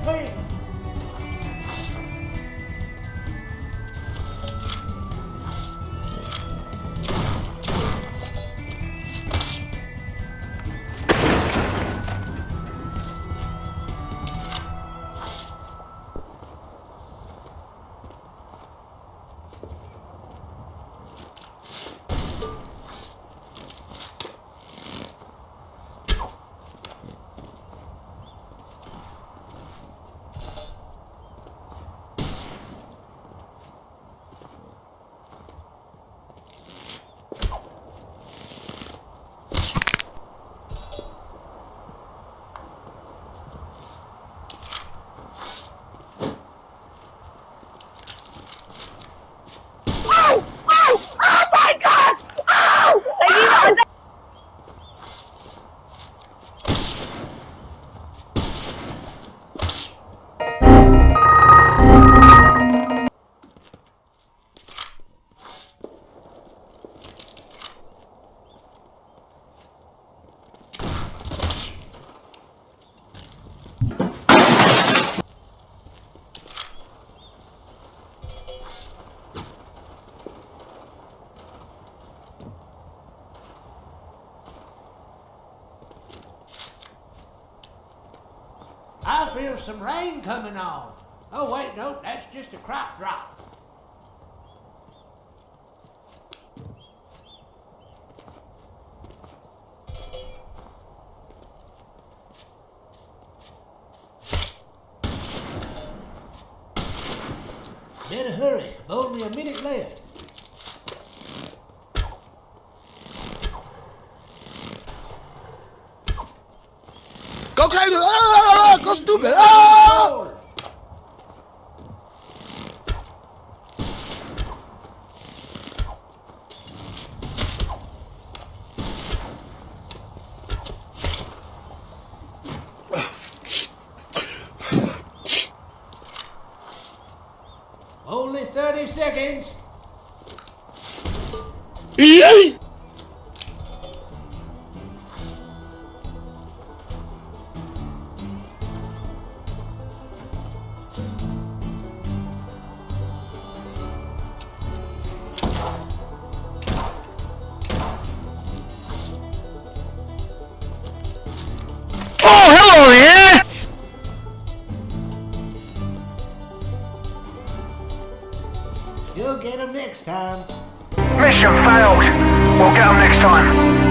quick. I feel some rain coming on. Oh, wait, no, that's just a crop drop. Better hurry. Only a minute left. Go crazy! Ah, go stupid! Ah! Only 30 seconds. Yay! Oh, hello there! You'll get 'em next time. Mission failed. We'll get them next time.